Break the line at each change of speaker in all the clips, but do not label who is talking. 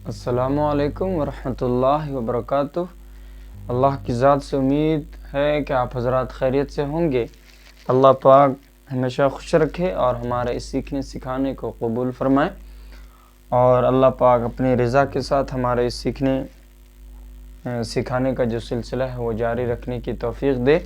السلام علیکم ورحمۃ اللہ وبرکاتہ۔ اللہ کی ذات سے امید ہے کہ آپ حضرات خیریت سے ہوں گے۔ اللہ پاک ہمیشہ خوش رکھے اور ہمارے اس سیکھنے سکھانے کو قبول فرمائے، اور اللہ پاک اپنی رضا کے ساتھ ہمارے اس سیکھنے سکھانے کا جو سلسلہ ہے وہ جاری رکھنے کی توفیق دے۔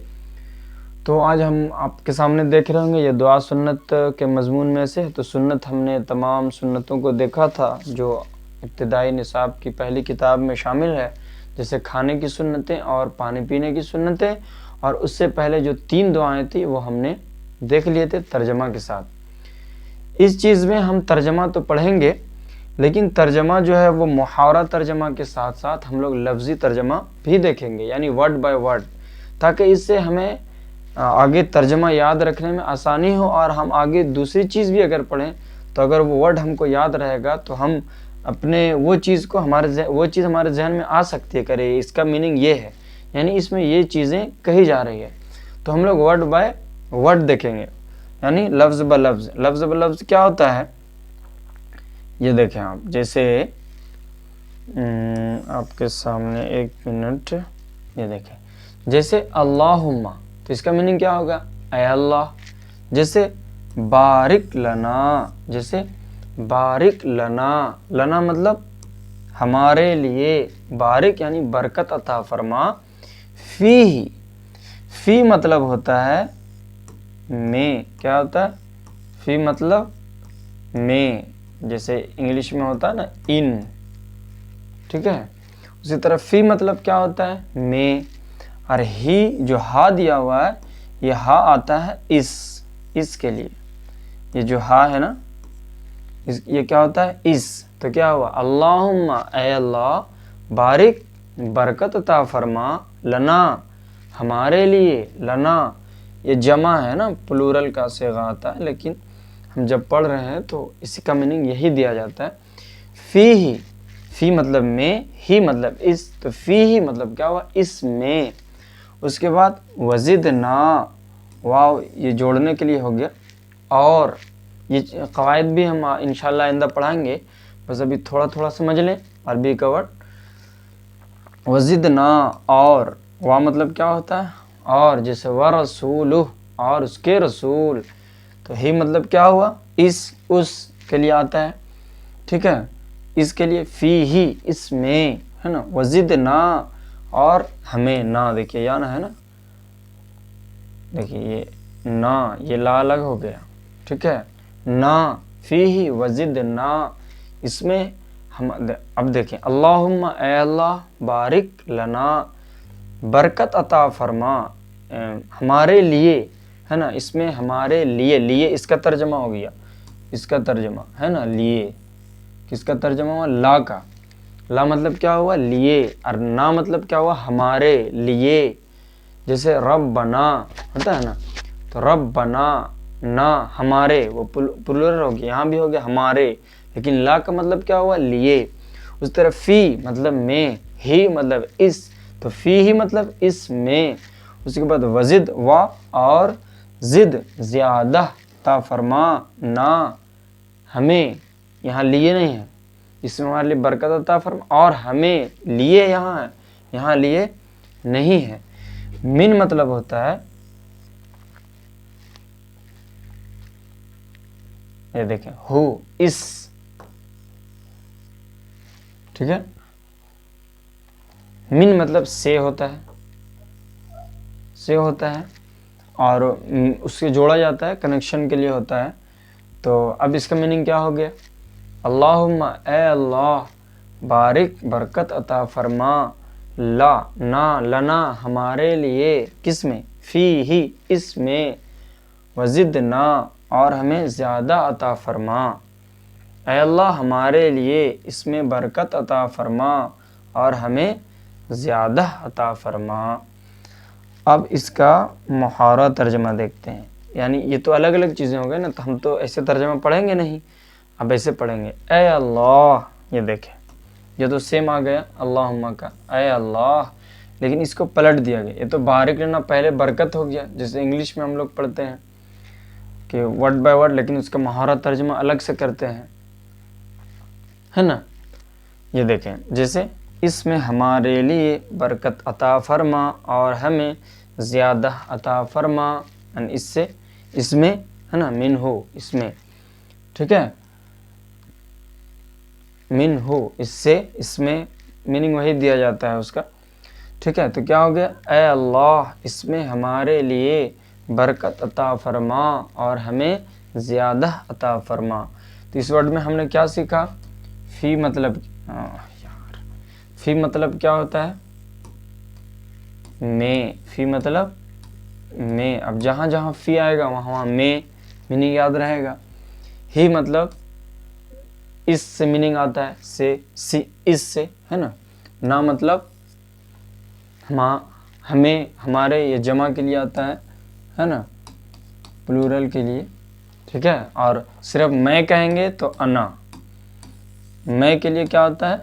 تو آج ہم آپ کے سامنے دیکھ رہے ہوں گے، یہ دعا سنت کے مضمون میں سے۔ تو سنت ہم نے تمام سنتوں کو دیکھا تھا جو ابتدائی نصاب کی پہلی کتاب میں شامل ہے، جیسے کھانے کی سنتیں اور پانی پینے کی سنتیں، اور اس سے پہلے جو 3 دعائیں تھیں وہ ہم نے دیکھ لیے تھے ترجمہ کے ساتھ۔ اس چیز میں ہم ترجمہ تو پڑھیں گے، لیکن ترجمہ جو ہے وہ محاورہ ترجمہ کے ساتھ ساتھ ہم لوگ لفظی ترجمہ بھی دیکھیں گے، یعنی ورڈ بائی ورڈ، تاکہ اس سے ہمیں آگے ترجمہ یاد رکھنے میں آسانی ہو، اور ہم آگے دوسری چیز بھی اگر پڑھیں تو اگر وہ ورڈ ہم کو یاد رہے گا تو ہم اپنے وہ چیز ہمارے ذہن میں آ سکتی ہے، کرے اس کا میننگ یہ ہے، یعنی اس میں یہ چیزیں کہی جا رہی ہے۔ تو ہم لوگ ورڈ بائی ورڈ دیکھیں گے، یعنی لفظ بہ لفظ۔ لفظ بہ لفظ کیا ہوتا ہے یہ دیکھیں آپ، جیسے آپ کے سامنے 1 منٹ، یہ دیکھیں جیسے اللہم، تو اس کا میننگ کیا ہوگا؟ اے اللہ۔ جیسے بارک لنا، جیسے بارک لنا، لنا مطلب ہمارے لیے، بارک یعنی برکت عطا فرما، فی، فی مطلب ہوتا ہے میں، کیا ہوتا ہے؟ فی مطلب میں، جیسے انگلش میں ہوتا ہے نا ان، ٹھیک ہے؟ اسی طرح فی مطلب کیا ہوتا ہے؟ میں، اور ہی جو ہا دیا ہوا ہے، یہ ہا آتا ہے اس کے لیے، یہ جو ہا ہے نا یہ کیا ہوتا ہے؟ اس۔ تو کیا ہوا؟ اللہم، اے اللہ، بارک، برکت عطا فرما، لنا، ہمارے لیے، لنا، یہ جمع ہے نا، پلورل کا صیغہ آتا ہے، لیکن ہم جب پڑھ رہے ہیں تو اسی کا میننگ یہی دیا جاتا ہے۔ فی ہی، فی مطلب میں، ہی مطلب اس، تو فی ہی مطلب کیا ہوا؟ اس میں۔ اس کے بعد وزدنا، واو یہ جوڑنے کے لیے ہو گیا، اور یہ قواعد بھی ہم انشاءاللہ آئندہ پڑھائیں گے، بس ابھی تھوڑا تھوڑا سمجھ لیں عربی کا ورڈ۔ وزدنا، اور وا مطلب کیا ہوتا ہے؟ اور، جیسے ورسولہ، اور اس کے رسول، تو ہی مطلب کیا ہوا؟ اس کے لیے آتا ہے، ٹھیک ہے؟ اس کے لیے فی ہی، اس میں، ہے نا؟ وزدنا، اور ہمیں، نا دیکھیے یا نا ہے نا، دیکھیے یہ نا، یہ لا الگ ہو گیا، ٹھیک ہے؟ نا، فی ہی وزدنا، اس میں ہم، اب دیکھیں اللہم، اے اللہ، بارک لنا، برکت عطا فرما، ہمارے لیے، ہے نا؟ اس میں ہمارے لیے، لیے اس کا ترجمہ ہو گیا، اس کا ترجمہ ہے نا لیے، کس کا ترجمہ ہوا؟ لا کا۔ لا مطلب کیا ہوا؟ لیے، اور نا مطلب کیا ہوا؟ ہمارے لیے۔ جیسے ربنا ہوتا ہے نا، تو ربنا، نا، ہمارے، وہ پلورل ہو گیا، یہاں بھی ہو گیا ہمارے، لیکن لا کا مطلب کیا ہوا؟ لیے۔ اس طرح فی مطلب میں، ہی مطلب اس، تو فی ہی مطلب اس میں۔ اس کے بعد وزد، وا، اور زد زیادہ، عطا فرما، نا، ہمیں، یہاں لیے نہیں ہے، اس میں ہمارے لیے برکت عطا فرما، اور ہمیں، لیے یہاں ہے، یہاں لیے نہیں ہے۔ من مطلب ہوتا ہے، یہ دیکھیں ہو، اس، ٹھیک ہے؟ من مطلب سے ہوتا ہے، سے ہوتا ہے، اور اس سے جوڑا جاتا ہے، کنیکشن کے لیے ہوتا ہے۔ تو اب اس کا میننگ کیا ہو گیا؟ اللہم، اے اللہ، بارک، برکت عطا فرما، لا، نا، لنا، ہمارے لیے، کس میں؟ فی ہی، اس میں، وزدنا، اور ہمیں زیادہ عطا فرما، اے اللہ ہمارے لیے اس میں برکت عطا فرما، اور ہمیں زیادہ عطا فرما۔ اب اس کا محاورہ ترجمہ دیکھتے ہیں، یعنی یہ تو الگ الگ چیزیں ہو گئے نا، تو ہم تو ایسے ترجمہ پڑھیں گے نہیں، اب ایسے پڑھیں گے۔ اے اللہ، یہ دیکھیں یہ تو سیم آ گیا اللہم کا، اے اللہ، لیکن اس کو پلٹ دیا گیا، یہ تو بارک لینا پہلے برکت ہو گیا، جیسے انگلش میں ہم لوگ پڑھتے ہیں کہ ورڈ بائی ورڈ، لیکن اس کا محاورہ ترجمہ الگ سے کرتے ہیں، ہے نا؟ یہ دیکھیں جیسے اس میں ہمارے لیے برکت عطا فرما اور ہمیں زیادہ عطا فرما، یعنی اس سے، اس میں ہے نا، من ہو، اس میں، ٹھیک ہے، من ہو، اس سے، اس میں میننگ وہی دیا جاتا ہے اس کا، ٹھیک ہے۔ تو کیا ہو گیا، اے اللہ اس میں ہمارے لیے برکت عطا فرما اور ہمیں زیادہ عطا فرما۔ تو اس ورڈ میں ہم نے کیا سیکھا، فی مطلب، فی مطلب کیا ہوتا ہے، میں، فی مطلب میں، اب جہاں جہاں فی آئے گا وہاں وہاں میں میننگ یاد رہے گا۔ ہی مطلب اس سے میننگ آتا ہے، سے، اس سے، ہے نا۔ نا مطلب ہمیں، ہمارے، یہ جمع کے لیے آتا ہے نا، پلورل کے لیے، ٹھیک ہے۔ اور صرف میں کہیں گے تو انا، میں کے لیے کیا ہوتا ہے،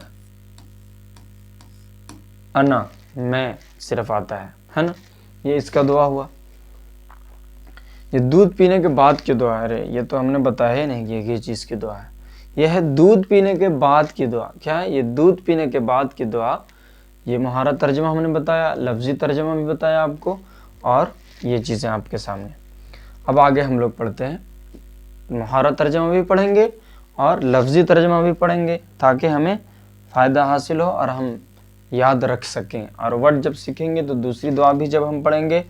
انا، میں صرف آتا ہے نا۔ یہ اس کا دعا ہوا۔ یہ دودھ پینے کے بعد کی دعا ہے، ارے یہ تو ہم نے بتایا ہی نہیں کہ یہ چیز کی دعا ہے، یہ ہے دودھ پینے کے بعد کی دعا۔ کیا ہے یہ دودھ پینے کے بعد کی دعا؟ یہ مہارت ترجمہ ہم نے بتایا، لفظی ترجمہ بھی بتایا آپ کو، اور یہ چیزیں آپ کے سامنے۔ اب آگے ہم لوگ پڑھتے ہیں، مہارت ترجمہ بھی پڑھیں گے اور لفظی ترجمہ بھی پڑھیں گے تاکہ ہمیں فائدہ حاصل ہو اور ہم یاد رکھ سکیں، اور ورڈ جب سیکھیں گے تو دوسری دعا بھی جب ہم پڑھیں گے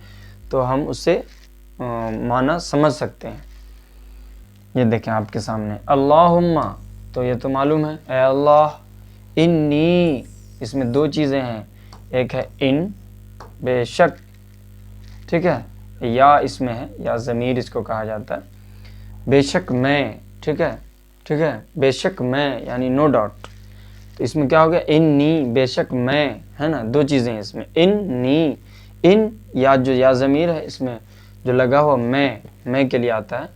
تو ہم اسے معنی سمجھ سکتے ہیں۔ یہ دیکھیں آپ کے سامنے، اللہم، تو یہ تو معلوم ہے، اے اللہ، انی، اس میں دو چیزیں ہیں، ایک ہے ان، بے شک، ٹھیک ہے، یا اس میں ہے، یا ضمیر اس کو کہا جاتا ہے، بے شک میں، ٹھیک ہے، ٹھیک ہے، بے شک میں یعنی نو ڈاؤٹ۔ تو اس میں کیا ہو گیا، انی، بے شک میں، ہے نا، دو چیزیں ہیں اس میں، انی، ان، یا جو یا ضمیر ہے اس میں جو لگا ہوا میں کے لیے آتا ہے،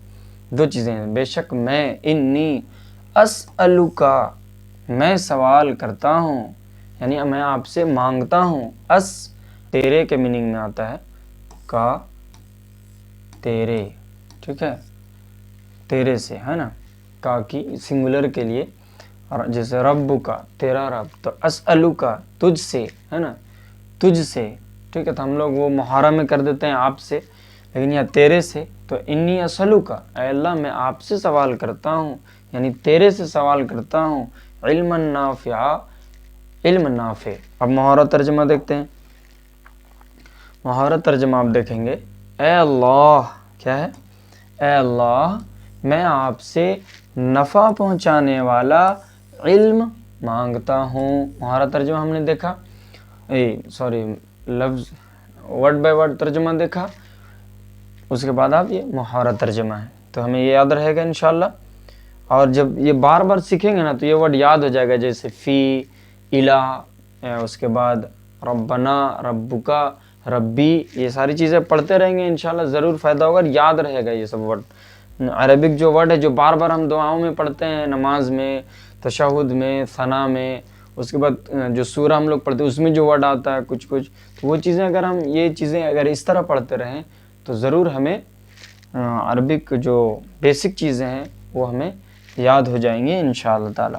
دو چیزیں ہیں، بے شک میں، انی اسألوکا، میں سوال کرتا ہوں، یعنی میں آپ سے مانگتا ہوں، تیرے کے میننگ میں آتا ہے، کا، تیرے، ٹھیک ہے، تیرے سے، ہے نا، کا کی سنگولر کے لیے، اور جیسے رب کا، تیرا رب، تو اسألوکا، تجھ سے، ہے نا، تجھ سے، ٹھیک ہے۔ تو ہم لوگ وہ محارہ میں کر دیتے ہیں آپ سے، لیکن یہ تیرے سے، تو انی اسألوکا، اے اللہ میں آپ سے سوال کرتا ہوں، یعنی تیرے سے سوال کرتا ہوں، علم نافع، علم نافع۔ اب محارہ ترجمہ دیکھتے ہیں، محارہ ترجمہ آپ دیکھیں گے، اے اللہ، کیا ہے، اے اللہ میں آپ سے نفع پہنچانے والا علم مانگتا ہوں۔ محارہ ترجمہ ہم نے دیکھا، لفظ ورڈ بائی ورڈ ترجمہ دیکھا، اس کے بعد آپ یہ محارہ ترجمہ ہے، تو ہمیں یہ یاد رہے گا انشاءاللہ۔ اور جب یہ بار بار سیکھیں گے نا تو یہ ورڈ یاد ہو جائے گا، جیسے فی، الہ، اس کے بعد ربنا، ربکا، ربی، یہ ساری چیزیں پڑھتے رہیں گے انشاءاللہ، ضرور فائدہ ہوگا، یاد رہے گا یہ سب ورڈ۔ عربک جو ورڈ ہے جو بار بار ہم دعاؤں میں پڑھتے ہیں، نماز میں، تشہد میں، ثنا میں، اس کے بعد جو سورہ ہم لوگ پڑھتے ہیں اس میں جو ورڈ آتا ہے کچھ کچھ، تو وہ چیزیں اگر ہم، یہ چیزیں اگر اس طرح پڑھتے رہیں تو ضرور ہمیں عربک جو بیسک چیزیں ہیں وہ ہمیں یاد ہو جائیں گے انشاءاللہ تعالی۔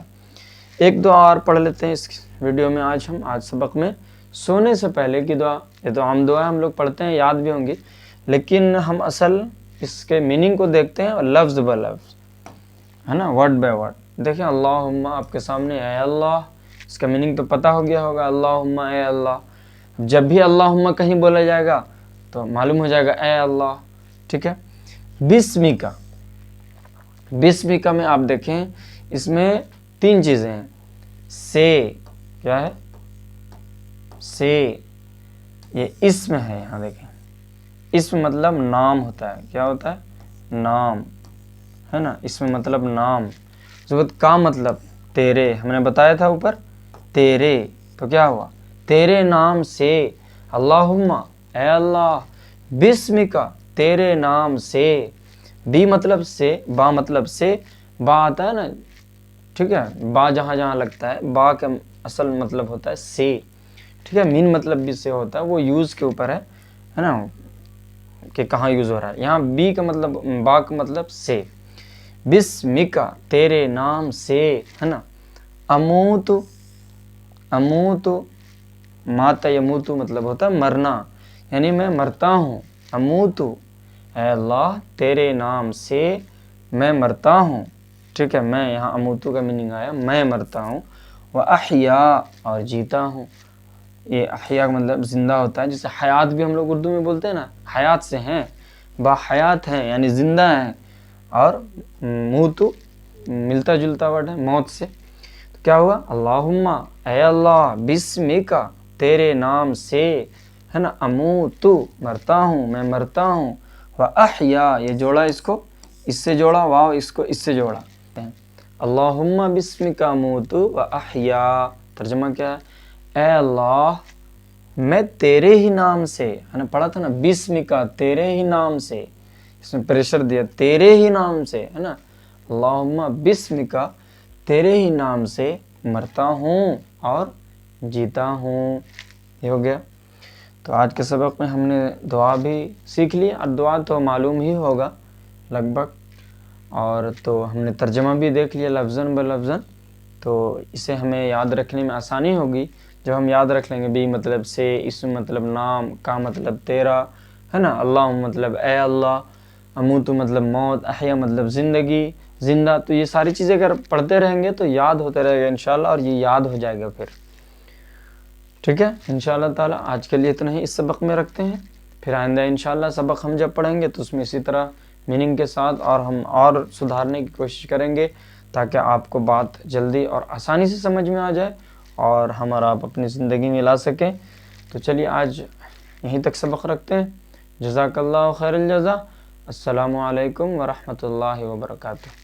ایک دعا اور پڑھ لیتے ہیں اس ویڈیو میں، آج سبق میں، سونے سے پہلے کی دعا۔ یہ تو عام دعا ہم لوگ پڑھتے ہیں، یاد بھی ہوں گی، لیکن ہم اصل اس کے میننگ کو دیکھتے ہیں اور لفظ بہ لفظ، ہے نا، ورڈ بائی ورڈ۔ دیکھیں اللہم آپ کے سامنے، اے اللہ، اس کا میننگ تو پتہ ہو گیا ہوگا، اللہم، اے اللہ۔ جب بھی اللہم کہیں بولا جائے گا تو معلوم ہو جائے گا اے اللہ، ٹھیک ہے۔ بسمکا، بسمکا میں آپ دیکھیں اس میں تین چیزیں ہیں، سے، کیا ہے، سے، یہ اسم ہے، یہاں دیکھیں، اسم مطلب نام ہوتا ہے، کیا ہوتا ہے، نام، ہے نا، اسم مطلب نام۔ ضبط کا مطلب تیرے، ہم نے بتایا تھا اوپر، تیرے، تو کیا ہوا، تیرے نام سے، اللہم، اے اللہ، بسمکا، تیرے نام سے، بی مطلب سے، با مطلب سے، با آتا ہے نا، ٹھیک ہے، با جہاں جہاں لگتا ہے، با کا اصل مطلب ہوتا ہے سے، ٹھیک ہے، مین مطلب بھی سے ہوتا ہے، وہ یوز کے اوپر ہے نا کہ کہاں یوز ہو رہا ہے۔ یہاں بی کا مطلب، با کا مطلب سے، بسمکا، تیرے نام سے، ہے نا، اموت، اموتو، ماتا یموتو مطلب ہوتا ہے مرنا، یعنی میں مرتا ہوں. اموتو، اے اللہ تیرے نام سے میں مرتا ہوں. ٹھیک ہے، میں یہاں اموتو کا میننگ آیا میں مرتا ہوں. واحیا، اور جیتا ہوں. یہ احیا کا مطلب زندہ ہوتا ہے، جسے حیات بھی ہم لوگ اردو میں بولتے ہیں نا، حیات سے ہیں، با حیات ہیں یعنی زندہ ہیں. اور موتو ملتا جلتا ورڈ ہے موت سے. تو کیا ہوا؟ اللہم، اے اللہ، بسمک، تیرے نام سے، ہے نا، اموتو مرتا ہوں، میں مرتا ہوں. واحیا، یہ جوڑا اس سے جوڑا، واو اس کو اس سے جوڑا. اللہم بسمک اموتو واحیا، ترجمہ کیا ہے؟ اے اللہ میں تیرے ہی نام سے، ہے نا، پڑھا تھا نا بسمک، تیرے ہی نام سے، اس میں پریشر دیا، تیرے ہی نام سے، ہے نا. اللہم بسمک، تیرے ہی نام سے مرتا ہوں اور جیتا ہوں. یہ ہو گیا. تو آج کے سبق میں ہم نے دعا بھی سیکھ لی، اور دعا تو معلوم ہی ہوگا لگ بھگ، اور تو ہم نے ترجمہ بھی دیکھ لیا لفظاً بلفظاً. تو اسے ہمیں یاد رکھنے میں آسانی ہوگی جب ہم یاد رکھ لیں گے بھی مطلب سے، اسم مطلب نام، کا مطلب تیرا، ہے نا، اللہ مطلب اے اللہ، اموتو مطلب موت، احیا مطلب زندگی، زندہ. تو یہ ساری چیزیں اگر پڑھتے رہیں گے تو یاد ہوتے رہے گا انشاءاللہ، اور یہ یاد ہو جائے گا پھر. ٹھیک ہے انشاءاللہ تعالی. آج کے لیے اتنا ہی اس سبق میں رکھتے ہیں. پھر آئندہ انشاءاللہ سبق ہم جب پڑھیں گے تو اس میں اسی طرح میننگ کے ساتھ اور ہم اور سدھارنے کی کوشش کریں گے، تاکہ آپ کو بات جلدی اور آسانی سے سمجھ میں آ جائے اور ہم اور آپ اپنی زندگی میں لا سکیں. تو چلیے آج یہیں تک سبق رکھتے ہیں. جزاک اللہ خیر الجزا. السلام علیکم ورحمۃ اللہ وبرکاتہ.